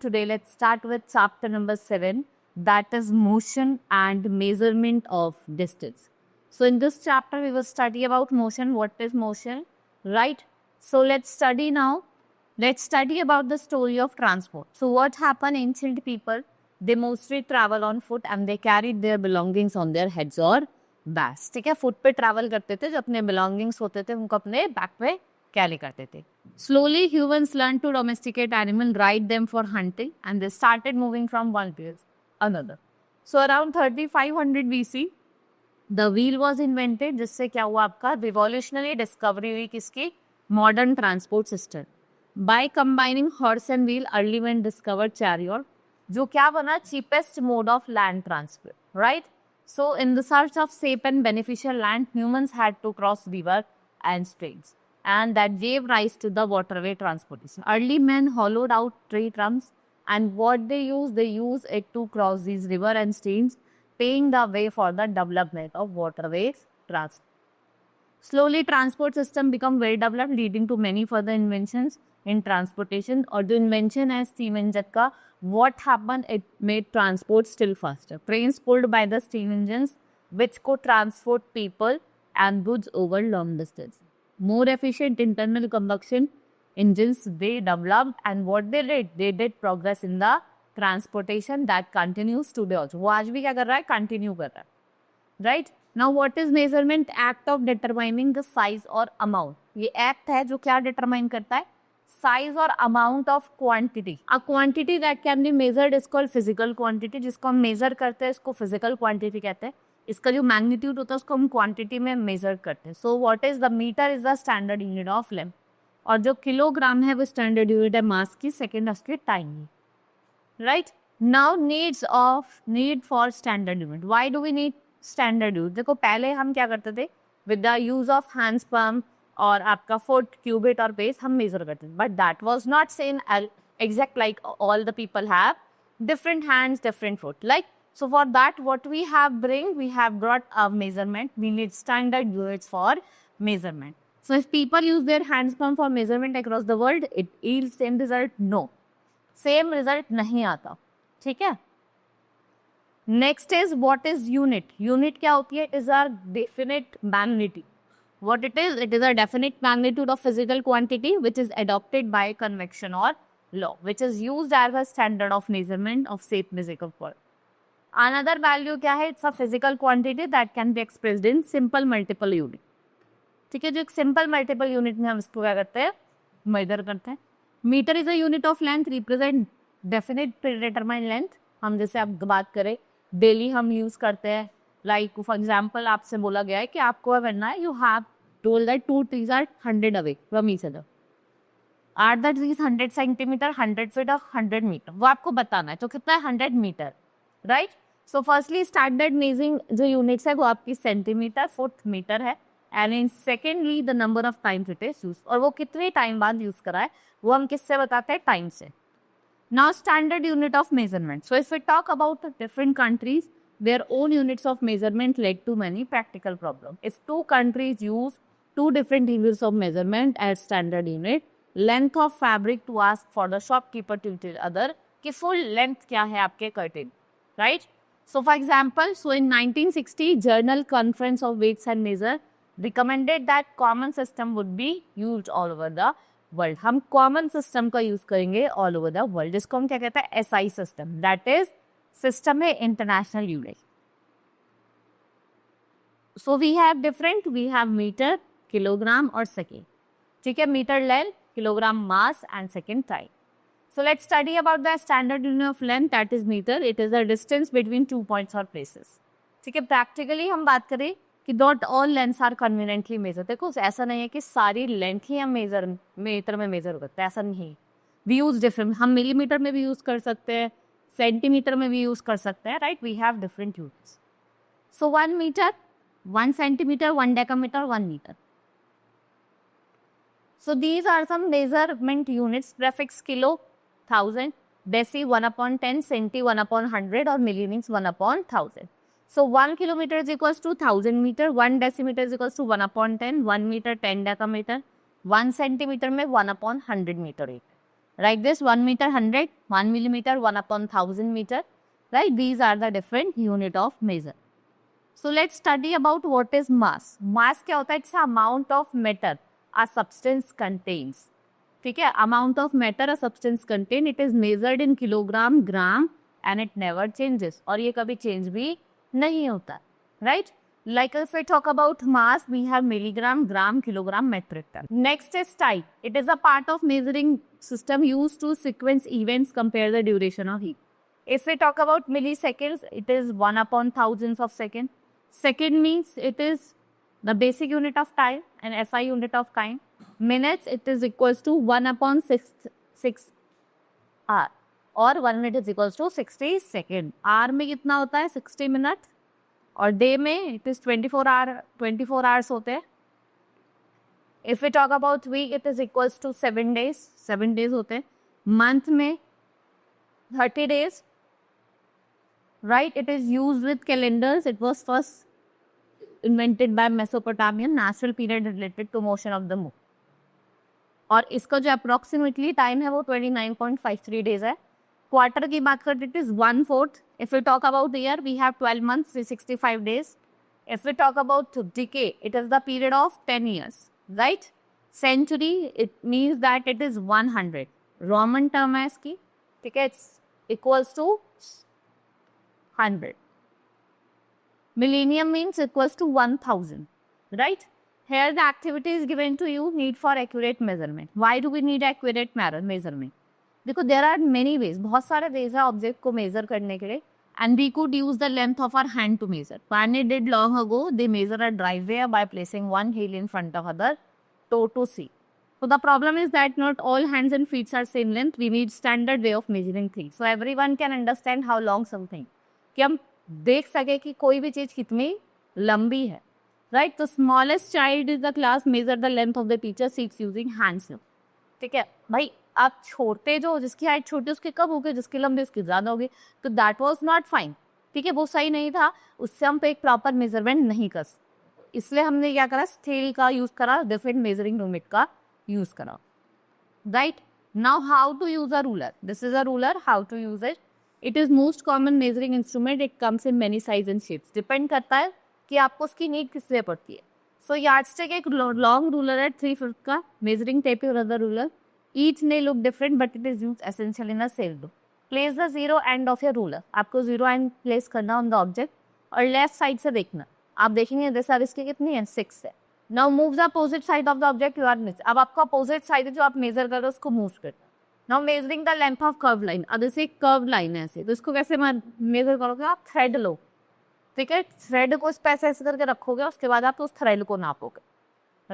today let's start with chapter number 7, that is motion and measurement of distance. So in this chapter we will study about motion, what is motion, right? So let's study now. Let's study about the story of transport. So what happened, ancient people, they mostly travel on foot and they carried their belongings on their heads or backs. ठीक है, foot पे travel करते थे, जो अपने belongings होते थे उनको अपने बैक पे कैरी करते थे. Slowly humans learned to domesticate animals, ride them for hunting, and they started moving from one place another. So around 3500 BC, the wheel was invented, जिससे क्या हुआ आपका revolutionary discovery हुई किसकी, modern transport system. By combining horse and wheel, early men discovered chariot, जो क्या बना, cheapest mode of land transport, right? So in the search of safe and beneficial land, humans had to cross river and streams, and that gave rise to the waterway transportation. Early men hollowed out tree trunks, and what they use it to cross these river and streams, paving the way for the development of waterways transport. Slowly, transport system become well developed, leading to many further inventions in transportation. और जो invention है steam engine का, what happened? It made transport still faster. Trains pulled by the steam engines, which could transport people and goods over long distance. More efficient internal combustion engines they developed, and what they did progress in the transportation that continues today also. वो आज भी क्या कर रहा है, continue कर रहा है. Right? Now what is measurement? Act of determining the size or amount. ये act है जो क्या determine करता है, size or amount of quantity. A quantity that can be measured is called physical quantity. जिसको हम measure करते हैं इसको physical quantity कहते हैं. इसका जो magnitude होता है उसको हम quantity में measure करते हैं. So what is the meter is the standard unit of length. और जो किलोग्राम है वो standard unit है mass की, second उसकी time की. Right? Now need for standard unit. Why do we need standard unit? देखो पहले हम क्या करते थे, with the use of hands pump और आपका foot, cubit और base हम measure करते थे. But that was not same exact like all the people have different hands, different foot. Like, so for that what we have brought a measurement. We need standard units for measurement. So if people use their hands pump for measurement across the world, it yields same result? No. Same result नहीं आता. ठीक है. Next is what is unit. Unit क्या होती है? It is a definite magnitude. What it is a definite magnitude of physical quantity which is adopted by convection or law, which is used as a standard of measurement of safe physical quantity. Another value क्या है? It's a physical quantity that can be expressed in simple multiple unit. ठीक है, जो एक simple multiple unit में हम इसको क्या करते हैं, मेजर करते हैं. Metre is a unit of length, represent definite predetermined length. हम जैसे आप बात करें डेली हम यूज करते हैं, लाइक फॉर एग्जांपल आपसे बोला गया है कि आपको करना है, you have told that 2 trees are 100 away from each other. Are the trees 100 centimetre, 100 feet और 100 मीटर, वो आपको बताना है. तो कितना है? 100 metre, right. So firstly standard measuring जो यूनिट्स है वो आपकी सेंटीमीटर, फुट, मीटर है. And in secondly the number of times it is use, और वो कितने टाइम बाद यूज करा है वो हम किससे बताते हैं? टाइम से. Now standard unit of measurement. So if we talk about different countries, their own units of measurement led to many practical problem. If 2 countries use 2 different units of measurement as standard unit, length of fabric to ask for the shopkeeper to tell other कि full length क्या है आपके curtain, right? So for example, so in 1960 Journal Conference of Weights and Measure recommended that common system would be used all over the world. हम common system का use करेंगे all over the world, जिसको हम क्या कहते हैं? SI system. That is system है international unit. So we have meter, kilogram और second. ठीक है, meter length, kilogram mass and second time. So let's study about the standard unit of length, that is meter. It is the distance between 2 points or places. ठीक है, practically हम बात करें कि not all lengths are conveniently measured. देखो ऐसा नहीं है कि सारी लेंथ ही हम मीटर में मेजर करते हैं, ऐसा नहीं. We use different, हम मिलीमीटर में भी यूज कर सकते हैं, सेंटीमीटर में भी यूज कर सकते हैं, right. We have different units. So 1 meter, 1 centimeter, 1 decameter, 1 meter. So these are some measurement units. Prefix kilo, 1000, deci 1/10, centi 1/100 और milli means 1/1000. So 1 kilometer is equals to 1000 meter, 1 decimeter is equals to 1/10, 1 meter 10 decameter, 1 centimeter में 1/100 meter है, Like this, 1 meter 100, 1 millimeter, 1/1000 meter. Right? These are the different unit of measure. So let's study about what is mass. Mass क्या होता है? It's the amount of matter a substance contains. ठीक है? Amount of matter a substance contain. It is measured in kilogram, gram, and it never changes. और ये कभी change भी नहीं होता. Right? Like if we talk about mass, we have milligram, gram, kilogram, metric ton. Next is time. It is a part of measuring system used to sequence events, compare the duration of heat. If we talk about milliseconds, it is 1/1000 of second. Second means it is the basic unit of time and SI unit of time. Minutes, it is equals to 1/6 hour और 1 minute is equals to 60 second. hour में कितना होता है? 60 minute और day में it is 24 hours होते हैं. If we talk about week, it is equals to 7 days. 7 days होते हैं. Month में 30 days. Right? It is used with calendars. It was first invented by Mesopotamian, natural period related to motion of the moon. और इसका जो approximately time है वो 29.53 days है. Quarter की बात करते it is 1/4. If we talk about the year, we have 12 months, 365 days. If we talk about decade, it is the period of 10 years. Right? Century, it means that it is 100. Roman term है इसकी. ठीक है? It's equals to 100. Millennium means equals to 1000, right? Here the activity is given to you, need for accurate measurement. Why do we need accurate measurement? Because there are many ways. बहुत सारे ways है object को measure करने के लिए, and we could use the length of our hand to measure. Planet did long ago, they measure a driveway by placing one heel in front of other toe to see. So the problem is that not all hands and feet are same length. We need standard way of measuring things. So everyone can understand how long something. कि हम देख सके कि कोई भी चीज कितनी लंबी है. राइट? तो smallest child is the class major the length of the teacher seats using hands. ठीक है भाई, आप छोटे जो जिसकी हाइट छोटी उसके कब होगी, जिसकी लंबी उसकी ज्यादा होगी. तो दैट वाज नॉट फाइन. ठीक है, वो सही नहीं था. उससे हम पे एक प्रॉपर मेजरमेंट नहीं कर सकते. इसलिए हमने क्या करा, स्केल का यूज करा, डिफरेंट मेजरिंग यूनिट का यूज करा. Right? Now how to use a ruler. This is a ruler. How to use it. It is most common measuring instrument. It comes in many size and shapes. Depend करता है कि आपको उसकी need किस लिए पड़ती है. So yardstick एक long ruler है 3 feet का. Measuring tape is another ruler. Each may look different but it is used essentially in a same loop. Place the zero end of your ruler. आपको zero end place करना on the object और left side से देखना. आप देखेंगे this are इसकी कितनी है? 6 है. Now move the opposite side of the object you are missing. अब आपको opposite side जो आप measure कर रहे हो उसको move करना. Now measuring the length of curved line. अब जैसे curved line है ऐसे, तो इसको कैसे मेजर करोगे आप? थ्रेड लो. ठीक है, थ्रेड को इस पे ऐसे करके रखोगे, उसके बाद आप उस थ्रेड को नापोगे.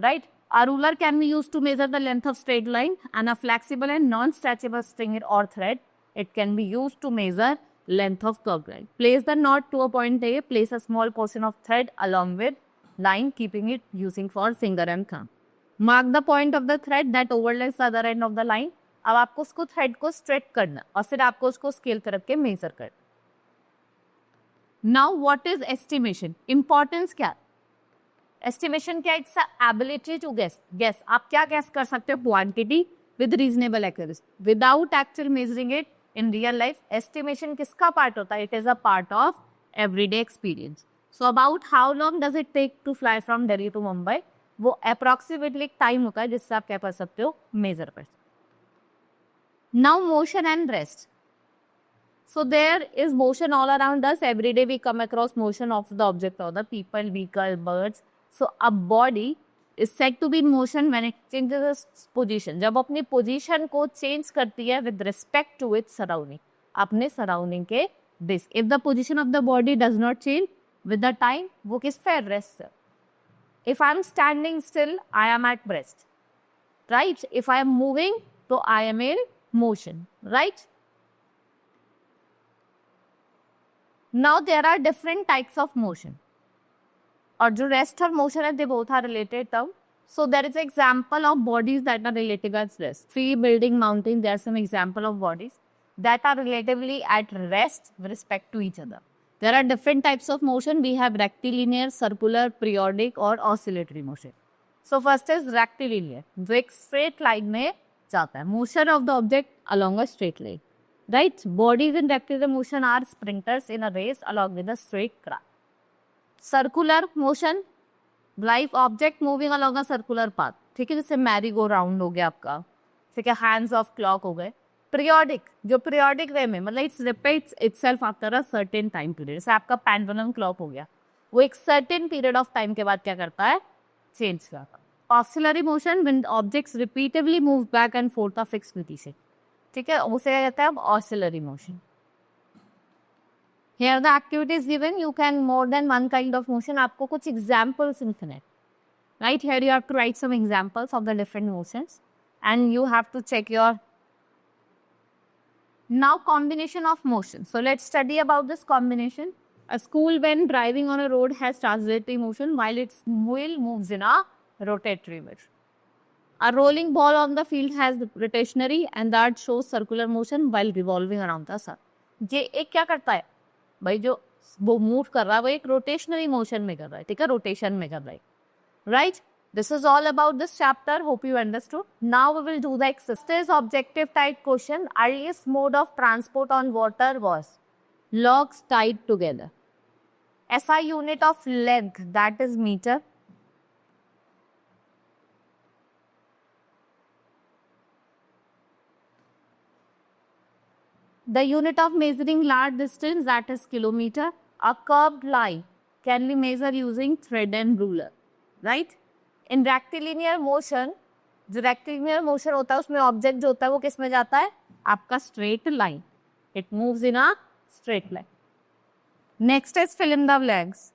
Right? A ruler can be used to measure the length of straight line and a flexible and non-stretchable string or thread. It can be used to measure length of curved line. Place the knot to a point A. Place a small portion of thread along with line, keeping it using for finger and thumb. Mark the point of the thread that overlaps the other end of the line. अब आपको उसको thread को straight करना और फिर आपको उसको scale तरफ के मेजर करना. Now what is estimation? Importance क्या? एस्टिमेशन क्या? It's ability to guess. आप क्या गेस कर सकते हो quantity with reasonable accuracy without actual measuring it in real life. Estimation किसका पार्ट होता है? It is a part of everyday experience. So about how long does it take to fly from Delhi to Mumbai, वो approximately time होता है जिससे आप क्या कर सकते हो? मेजर कर सकते हो. Now motion and rest. So there is motion all around us. Every day we come across motion of the object or the people, vehicle, birds. So a body is said to be in motion when it changes its position. जब अपनी position को change करती है with respect to its surrounding. अपने surrounding के this. If the position of the body does not change with the time, वो किस पे rest है? If I am standing still, I am at rest. Right? If I am moving, तो I am in motion, right? Now there are different types of motion. और जो rest और motion है, they both are related term. So there is example of bodies that are related as rest. Tree, building, mountain, there are some example of bodies that are relatively at rest with respect to each other. There are different types of motion. We have rectilinear, circular, periodic और oscillatory motion. So first is rectilinear. जो एक straight line में जाता है. Motion of the object along a straight line. Right? Bodies in rectangular motion are sprinters in a race along with a straight path. Circular motion, live object moving along a circular path. ठीक है, जैसे merry go round हो गया आपका, ठीक है, hands of clock हो गए. पीरियोडिक, जो पीरियोडिक वे में मतलब it's repeats itself after a certain time period. जैसे आपका पेंडुलम क्लॉक हो गया, वो एक सर्टेन पीरियड ऑफ टाइम के बाद क्या करता है, चेंज करता है. Oscillatory motion, when objects repeatedly move back and forth a fix position. ठीक है, उसे क्या कहते हैं अब, oscillatory motion. Here the activity is given, you can more than one kind of motion. आपको कुछ examples लिखने हैं. Right, here you have to write some examples of the different motions and you have to check your now combination of motion. So let's study about this combination. A school when driving on a road has translatory motion while its wheel moves in a rotatory motion. A rolling ball on the field has rotationary and that shows circular motion while revolving around the sun. ये एक क्या करता है भाई, जो वो move कर रहा है वो एक रोटेशनरी मोशन में कर रहा है. ठीक है, रोटेशन में कर रहा है. Right, this is all about this chapter. Hope you understood. Now we will do the exercise objective type question. Earliest mode of transport on water was logs tied together. SI unit of length, that is meter. The unit of measuring large distance, that is kilometer. A curved line can be measured using thread and ruler, right? In rectilinear motion, जो rectilinear motion होता है उसमें object जो होता है वो किस में जाता है, आपका straight line. It moves in a straight line. Next is fill in the blanks.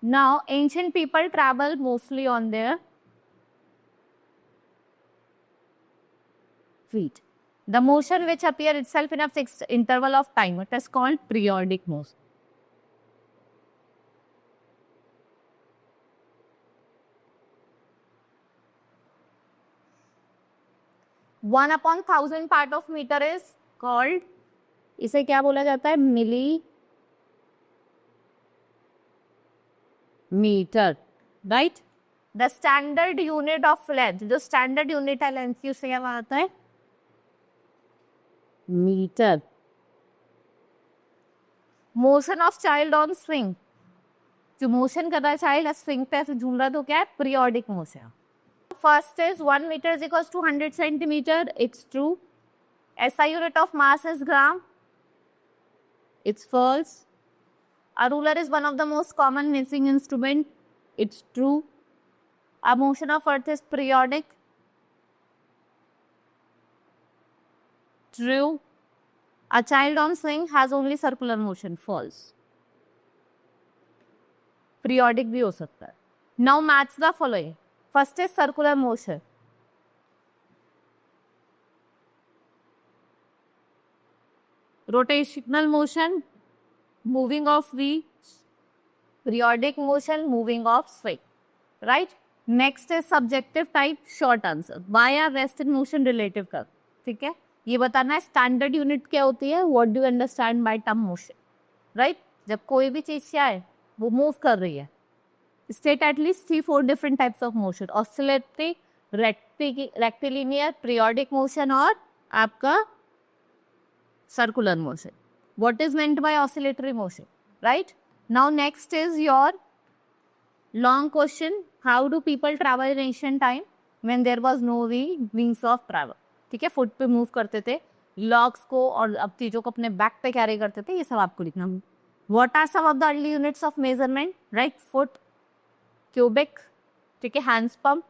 Now, ancient people travel mostly on their feet. The motion which appear itself in a fixed interval of time, it is called periodic motion. One upon thousand part of meter is called, इसे क्या बोला जाता है, millimetre. Right, the standard unit of length, जो standard unit है length की, उसे क्या आता है, metre. Motion of child on swing, जो मोशन कर रहा है चाइल्ड स्विंग पे ऐसे झूम रहा है तो क्या है, periodic motion. First is 1 meter is equals to 100 centimeter. It's true. SI unit of mass is gram. It's false. A ruler is one of the most common measuring instrument. It's true. A motion of earth is periodic. True. A child on swing has only circular motion. False. Periodic भी हो सकता है. Now match the following. First is circular motion. Rotational motion, moving of wheel. Periodic motion, moving of swing. Right? Next is subjective type, short answer. Why are rest and motion relative curve? ठीक है, ये बताना है standard unit क्या होती है. What do you understand by term motion. Right, जब कोई भी चीज क्या है वो मूव कर रही है, state at least 3-4 different types of motion. Oscillatory, rectilinear, periodic motion और आपका circular motion. What is meant by oscillatory motion? Right? Now next is your long question. How do people travel in ancient time when there was no means of travel? ठीक है, foot पे move करते थे, logs को और अब चीजों को अपने बैक पे कैरी करते थे. ये सब आपको लिखना है. What are some of the early units of measurement? Right? Foot, cubic, ठीक है, हैंड्स पंप.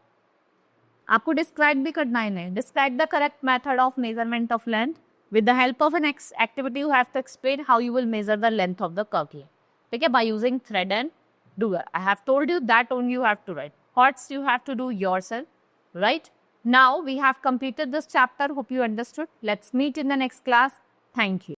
आपको डिस्क्राइब भी करना है. Describe the correct method of measurement of length. With the help of an activity you have to explain how you will measure the length of the curve. ठीक है, by using thread and ruler. I have told you that only you have to write. Thoughts you have to do yourself. Right? Now we have completed this chapter. Hope you understood. Let's meet in the next class. Thank you.